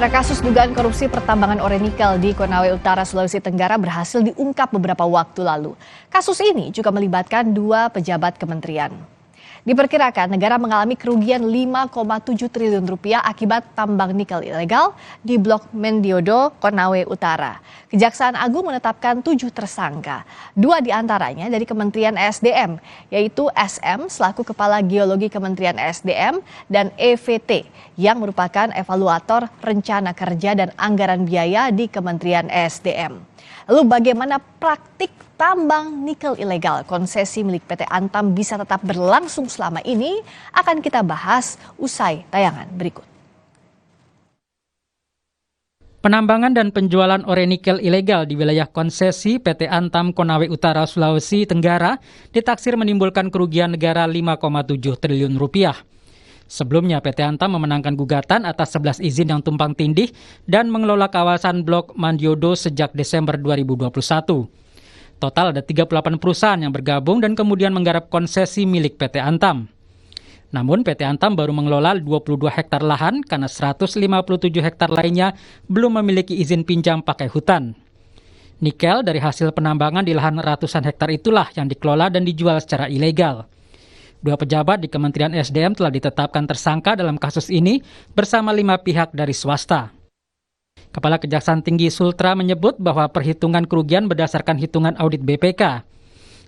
Saudara, kasus dugaan korupsi pertambangan ore nikel di Konawe Utara, Sulawesi Tenggara berhasil diungkap beberapa waktu lalu. Kasus ini juga melibatkan 2 pejabat kementerian. Diperkirakan negara mengalami kerugian 5,7 triliun rupiah akibat tambang nikel ilegal di Blok Mendiodo, Konawe Utara. Kejaksaan Agung menetapkan 7 tersangka. 2 diantaranya dari Kementerian ESDM, yaitu SM selaku Kepala Geologi Kementerian ESDM dan EVT yang merupakan evaluator rencana kerja dan anggaran biaya di Kementerian ESDM. Lalu bagaimana praktik tambang nikel ilegal konsesi milik PT Antam bisa tetap berlangsung selama ini? Akan kita bahas usai tayangan berikut. Penambangan dan penjualan ore nikel ilegal di wilayah konsesi PT Antam Konawe Utara, Sulawesi Tenggara ditaksir menimbulkan kerugian negara 5,7 triliun rupiah. Sebelumnya PT Antam memenangkan gugatan atas 11 izin yang tumpang tindih dan mengelola kawasan Blok Mendiodo sejak Desember 2021. Total ada 38 perusahaan yang bergabung dan kemudian menggarap konsesi milik PT Antam. Namun PT Antam baru mengelola 22 hektar lahan karena 157 hektar lainnya belum memiliki izin pinjam pakai hutan. Nikel dari hasil penambangan di lahan ratusan hektar itulah yang dikelola dan dijual secara ilegal. 2 pejabat di Kementerian SDM telah ditetapkan tersangka dalam kasus ini bersama 5 pihak dari swasta. Kepala Kejaksaan Tinggi Sultra menyebut bahwa perhitungan kerugian berdasarkan hitungan audit BPK.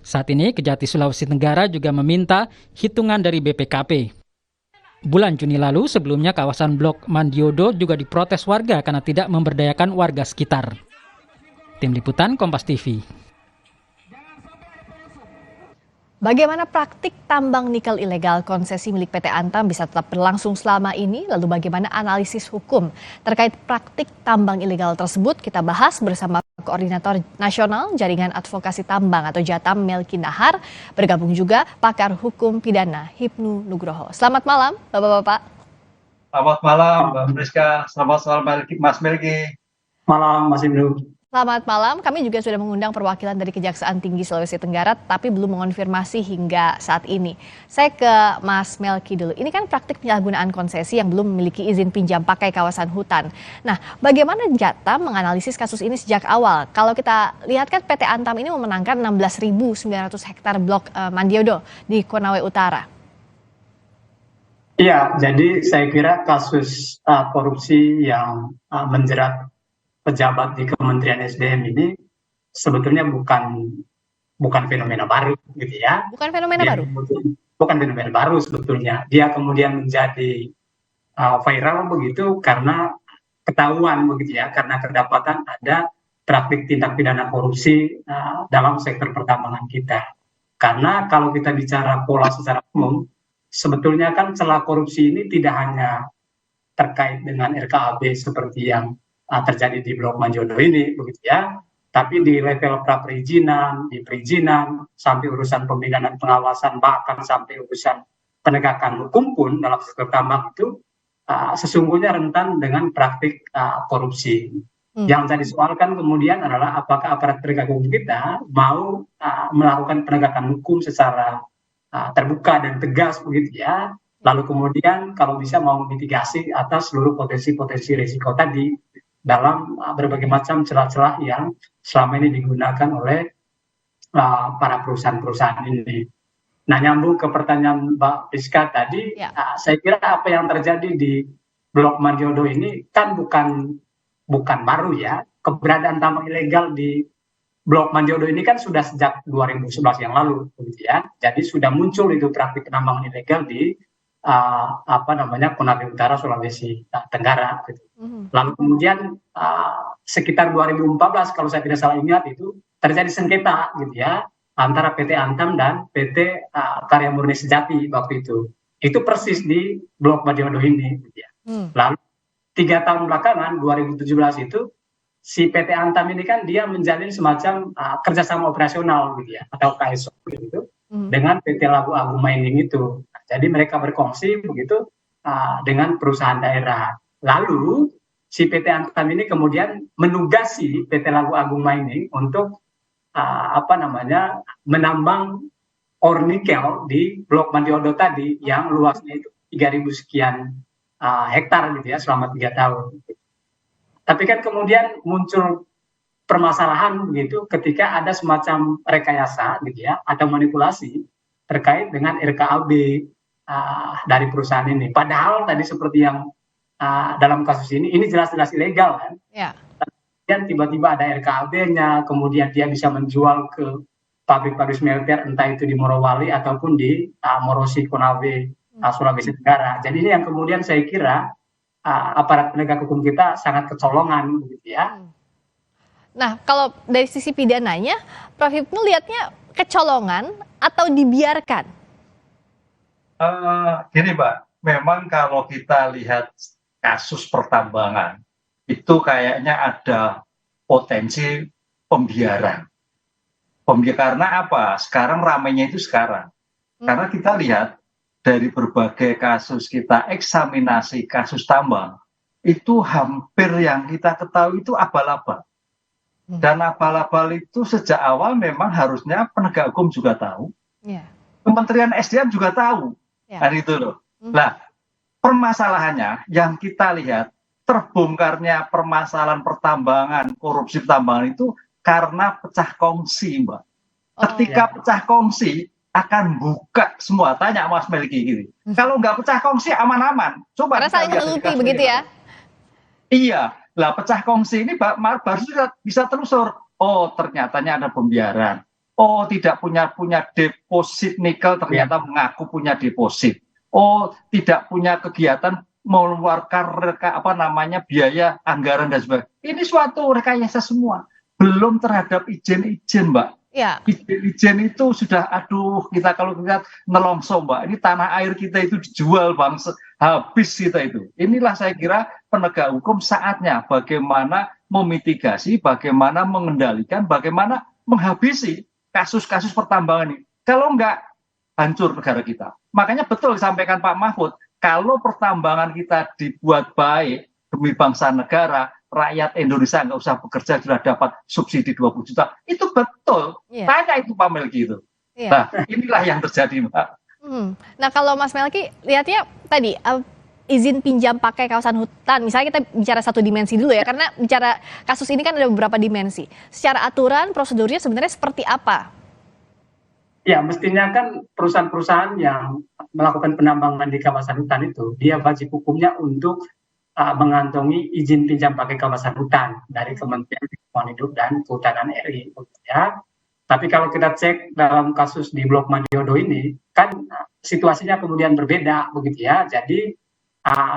Saat ini Kejati Sulawesi Tenggara juga meminta hitungan dari BPKP. Bulan Juni lalu sebelumnya kawasan Blok Mendiodo juga diprotes warga karena tidak memberdayakan warga sekitar. Tim Liputan Kompas TV. Bagaimana praktik tambang nikel ilegal konsesi milik PT Antam bisa tetap berlangsung selama ini? Lalu bagaimana analisis hukum terkait praktik tambang ilegal tersebut? Kita bahas bersama Koordinator Nasional Jaringan Advokasi Tambang atau Jatam, Melki Nahar. Bergabung juga pakar hukum pidana Hipnu Nugroho. Selamat malam Bapak-Bapak. Selamat malam Mbak Friska, selamat malam Mas Melki. Malam Mas Ibnu. Selamat malam, kami juga sudah mengundang perwakilan dari Kejaksaan Tinggi Sulawesi Tenggara, tapi belum mengonfirmasi hingga saat ini. Saya ke Mas Melki dulu. Ini kan praktik penyalahgunaan konsesi yang belum memiliki izin pinjam pakai kawasan hutan. Nah, bagaimana Jatam menganalisis kasus ini sejak awal? Kalau kita lihat kan PT Antam ini memenangkan 16.900 hektar blok Mendiodo di Konawe Utara. Iya, jadi saya kira kasus korupsi yang menjerat pejabat di Kementerian SDM ini sebetulnya bukan fenomena baru gitu ya. Bukan fenomena baru? Bukan fenomena baru sebetulnya. Dia kemudian menjadi viral begitu karena ketahuan begitu ya, karena kedapatan ada praktik tindak pidana korupsi dalam sektor pertambangan kita. Karena kalau kita bicara pola secara umum, sebetulnya kan celah korupsi ini tidak hanya terkait dengan RKAB seperti yang terjadi di Blok Mendiodo ini begitu ya, tapi di level pra perizinan, di perizinan, sampai urusan pembinaan dan pengawasan, bahkan sampai urusan penegakan hukum pun dalam sektor tambang itu sesungguhnya rentan dengan praktik korupsi. Yang jadi soalkan kemudian adalah apakah aparat penegak hukum kita mau melakukan penegakan hukum secara terbuka dan tegas begitu ya, lalu kemudian kalau bisa mau mitigasi atas seluruh potensi-potensi risiko tadi dalam berbagai macam celah-celah yang selama ini digunakan oleh para perusahaan-perusahaan ini. Nah, nyambung ke pertanyaan Mbak Friska tadi, saya kira apa yang terjadi di Blok Mendiodo ini kan bukan baru ya. Keberadaan tambang ilegal di Blok Mendiodo ini kan sudah sejak 2011 yang lalu, gitu ya. Jadi sudah muncul itu praktik penambangan ilegal di Konawe Utara, Sulawesi Tenggara. Gitu. Lalu kemudian sekitar 2014 kalau saya tidak salah ingat itu terjadi sengketa gitu ya antara PT Antam dan PT Karya Murni Sejati waktu itu. Itu persis di Blok Mendiodo ini. Gitu ya. Lalu 3 tahun belakangan 2017 itu si PT Antam ini kan dia menjalin semacam kerjasama operasional gitu ya atau KSO gitu dengan PT Labu Agung Mining itu. Jadi mereka berkongsi begitu dengan perusahaan daerah. Lalu si PT Antam ini kemudian menugasi PT Labu Agung Mining untuk menambang ore nikel di Blok Mendiodo tadi yang luasnya itu 3.000 sekian hektar gitu ya selama 3 tahun. Tapi kan kemudian muncul permasalahan begitu ketika ada semacam rekayasa gitu ya atau manipulasi terkait dengan RKAB dari perusahaan ini. Padahal tadi seperti yang dalam kasus ini jelas-jelas ilegal kan. Ya. Dan tiba-tiba ada RKAB-nya, kemudian dia bisa menjual ke pabrik-pabrik smelter entah itu di Morowali ataupun di Morosi Konawe Sulawesi Tenggara. Jadi ini yang kemudian saya kira aparat penegak hukum kita sangat kecolongan begitu ya. Nah, kalau dari sisi pidananya, Prof. Hipnu lihatnya kecolongan atau dibiarkan? Gini Mbak, memang kalau kita lihat kasus pertambangan, itu kayaknya ada potensi pembiaran. Karena apa? Sekarang ramainya itu sekarang. Karena kita lihat dari berbagai kasus kita eksaminasi kasus tambang, itu hampir yang kita ketahui itu abal-abal. Dan abal-abal itu sejak awal memang harusnya penegak hukum juga tahu, Kementerian SDM juga tahu, kan itu loh. Nah, permasalahannya yang kita lihat terbongkarnya permasalahan pertambangan, korupsi pertambangan itu karena pecah kongsi, Mbak. Ketika pecah kongsi akan buka semua. Tanya Mas Melki gini. Kalau nggak pecah kongsi aman-aman. Coba karena saling menutupi begitu ya? Iya. Lah pecah kongsi ini baru bisa telusur. Oh ternyatanya ada pembiaran. Oh tidak punya deposit nikel, ternyata mengaku punya deposit. Oh tidak punya kegiatan mengeluarkan biaya anggaran dan sebagainya. Ini suatu rekayasa semua. Belum terhadap izin-izin, Mbak. Ya. Izin itu sudah, kita kalau lihat nelongso, Mbak. Ini tanah air kita itu dijual, Bang, habis kita itu. Inilah saya kira penegak hukum saatnya bagaimana memitigasi, bagaimana mengendalikan, bagaimana menghabisi kasus-kasus pertambangan ini. Kalau enggak, hancur negara kita. Makanya betul disampaikan Pak Mahfud, kalau pertambangan kita dibuat baik demi bangsa negara, rakyat Indonesia nggak usah bekerja sudah dapat subsidi 20 juta. Itu betul. Tanya itu Pak Melki itu. Nah, inilah yang terjadi, Mbak. Nah, kalau Mas Melki lihatnya tadi izin pinjam pakai kawasan hutan, misalnya kita bicara satu dimensi dulu ya, karena bicara kasus ini kan ada beberapa dimensi. Secara aturan, prosedurnya sebenarnya seperti apa? Ya, mestinya kan perusahaan-perusahaan yang melakukan penambangan di kawasan hutan itu, dia wajib hukumnya untuk mengantongi izin pinjam pakai kawasan hutan dari Kementerian Lingkungan Hidup dan Kehutanan RI. Ya. Tapi kalau kita cek dalam kasus di Blok Mandiodo ini, kan situasinya kemudian berbeda begitu ya. Jadi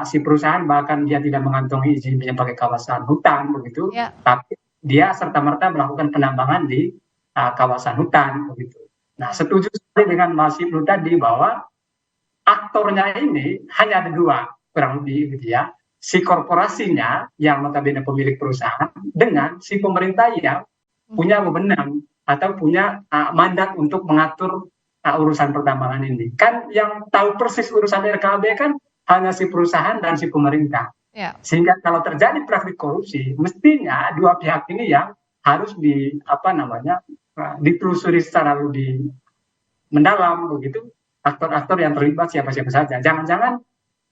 si perusahaan bahkan dia tidak mengantongi izin pinjam pakai kawasan hutan begitu, tapi dia serta-merta melakukan penambangan di kawasan hutan begitu. Nah, setuju sekali dengan Mas Hipnu tadi bahwa aktornya ini hanya ada dua kurang lebih gitu ya. Si korporasinya yang notabene pemilik perusahaan dengan si pemerintah yang punya wewenang atau punya mandat untuk mengatur urusan pertambangan ini. Kan yang tahu persis urusan RKAB kan hanya si perusahaan dan si pemerintah. Sehingga kalau terjadi praktik korupsi, mestinya dua pihak ini yang harus ditelusuri secara lebih mendalam begitu, aktor-aktor yang terlibat siapa-siapa saja. Jangan-jangan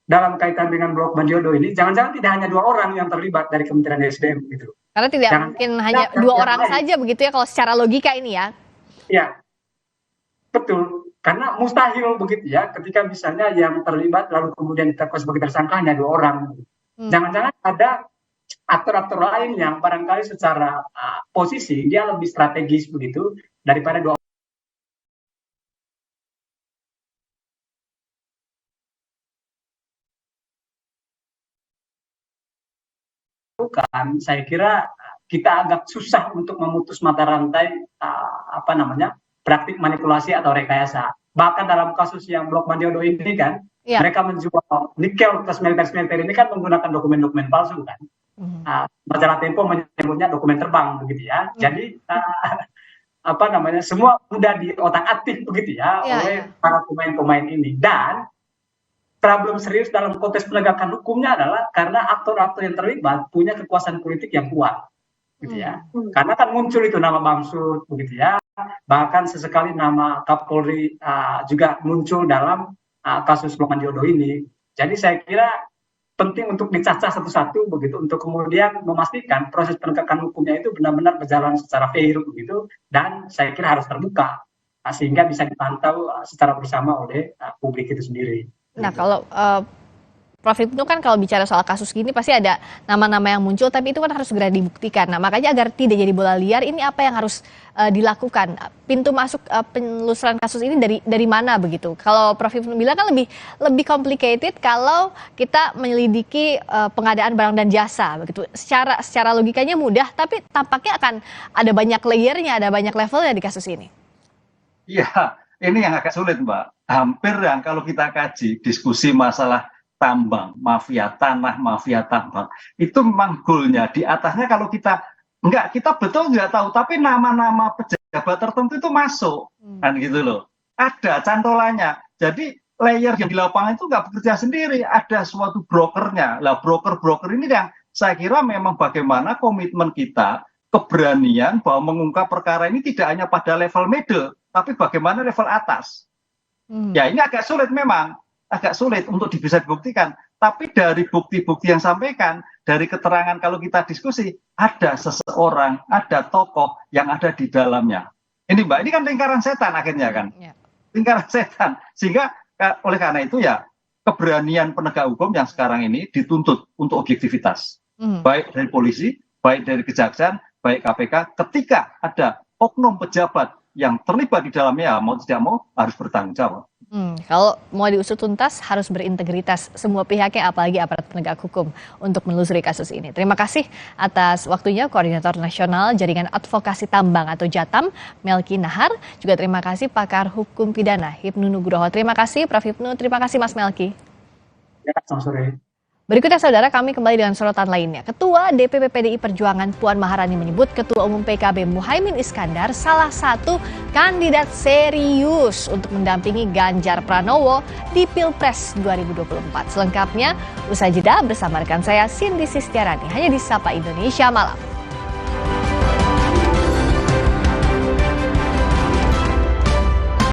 dalam kaitan dengan Blok Mandiodo ini, jangan-jangan tidak hanya dua orang yang terlibat dari Kementerian SDM gitu. Karena tidak mungkin hanya dua orang saja begitu ya kalau secara logika ini ya. Ya, betul. Karena mustahil begitu ya, ketika misalnya yang terlibat lalu kemudian ditetapkan sebagai tersangka hanya dua orang. Jangan-jangan ada aktor-aktor lain yang barangkali secara posisi dia lebih strategis begitu daripada dua. Saya kira kita agak susah untuk memutus mata rantai praktik manipulasi atau rekayasa. Bahkan dalam kasus yang Blok Mandiodo ini kan, mereka menjual nikel ke smelter ini kan menggunakan dokumen-dokumen palsu kan. Majalah Tempo menyebutnya dokumen terbang begitu ya. Jadi semua sudah diotak-atik begitu ya oleh para pemain-pemain ini. Dan problem serius dalam konteks penegakan hukumnya adalah karena aktor-aktor yang terlibat punya kekuasaan politik yang kuat, gitu ya. Karena kan muncul itu nama Bamsud, begitu ya. Bahkan sesekali nama Kapolri juga muncul dalam kasus Blok Mandiodo ini. Jadi saya kira penting untuk dicacah satu-satu begitu untuk kemudian memastikan proses penegakan hukumnya itu benar-benar berjalan secara fair begitu, dan saya kira harus terbuka sehingga bisa dipantau secara bersama oleh publik itu sendiri. Nah, kalau Prof. Hipnu kan kalau bicara soal kasus gini pasti ada nama-nama yang muncul, tapi itu kan harus segera dibuktikan. Nah, makanya agar tidak jadi bola liar, ini apa yang harus dilakukan? Pintu masuk penelusuran kasus ini dari mana begitu? Kalau Prof. Hipnu bilang kan lebih complicated kalau kita menyelidiki pengadaan barang dan jasa begitu. Secara logikanya mudah, tapi tampaknya akan ada banyak layernya, ada banyak levelnya di kasus ini. Iya, ini yang agak sulit, Mbak. Hampir yang kalau kita kaji diskusi masalah tambang, mafia tanah, mafia tambang, itu memang goalnya di atasnya. Kalau kita betul nggak tahu, tapi nama-nama pejabat tertentu itu masuk, kan gitu loh. Ada cantolannya. Jadi layer yang di lapangan itu nggak bekerja sendiri, ada suatu brokernya. Lah broker-broker ini yang saya kira memang bagaimana komitmen kita, keberanian bahwa mengungkap perkara ini tidak hanya pada level middle, tapi bagaimana level atas. Ya ini agak sulit memang. Agak sulit untuk bisa dibuktikan, tapi dari bukti-bukti yang sampaikan, dari keterangan kalau kita diskusi, ada seseorang, ada tokoh yang ada di dalamnya. Ini Mbak, ini kan lingkaran setan akhirnya kan, lingkaran setan. Sehingga oleh karena itu ya keberanian penegak hukum yang sekarang ini dituntut untuk objektivitas, baik dari polisi, baik dari kejaksaan, baik KPK, ketika ada oknum pejabat yang terlibat di dalamnya, mau tidak mau harus bertanggung jawab. Kalau mau diusut tuntas harus berintegritas semua pihaknya, apalagi aparat penegak hukum untuk menelusuri kasus ini. Terima kasih atas waktunya Koordinator Nasional Jaringan Advokasi Tambang atau JATAM, Melki Nahar. Juga terima kasih pakar hukum pidana Hipnu Nugroho. Terima kasih Prof. Hipnu, terima kasih Mas Melki. Ya, selamat sore. Berikutnya saudara, kami kembali dengan sorotan lainnya. Ketua DPP PDI Perjuangan Puan Maharani menyebut Ketua Umum PKB Muhaimin Iskandar salah satu kandidat serius untuk mendampingi Ganjar Pranowo di Pilpres 2024. Selengkapnya usai jeda bersama rekan saya Cindy Sistiarani hanya di Sapa Indonesia Malam.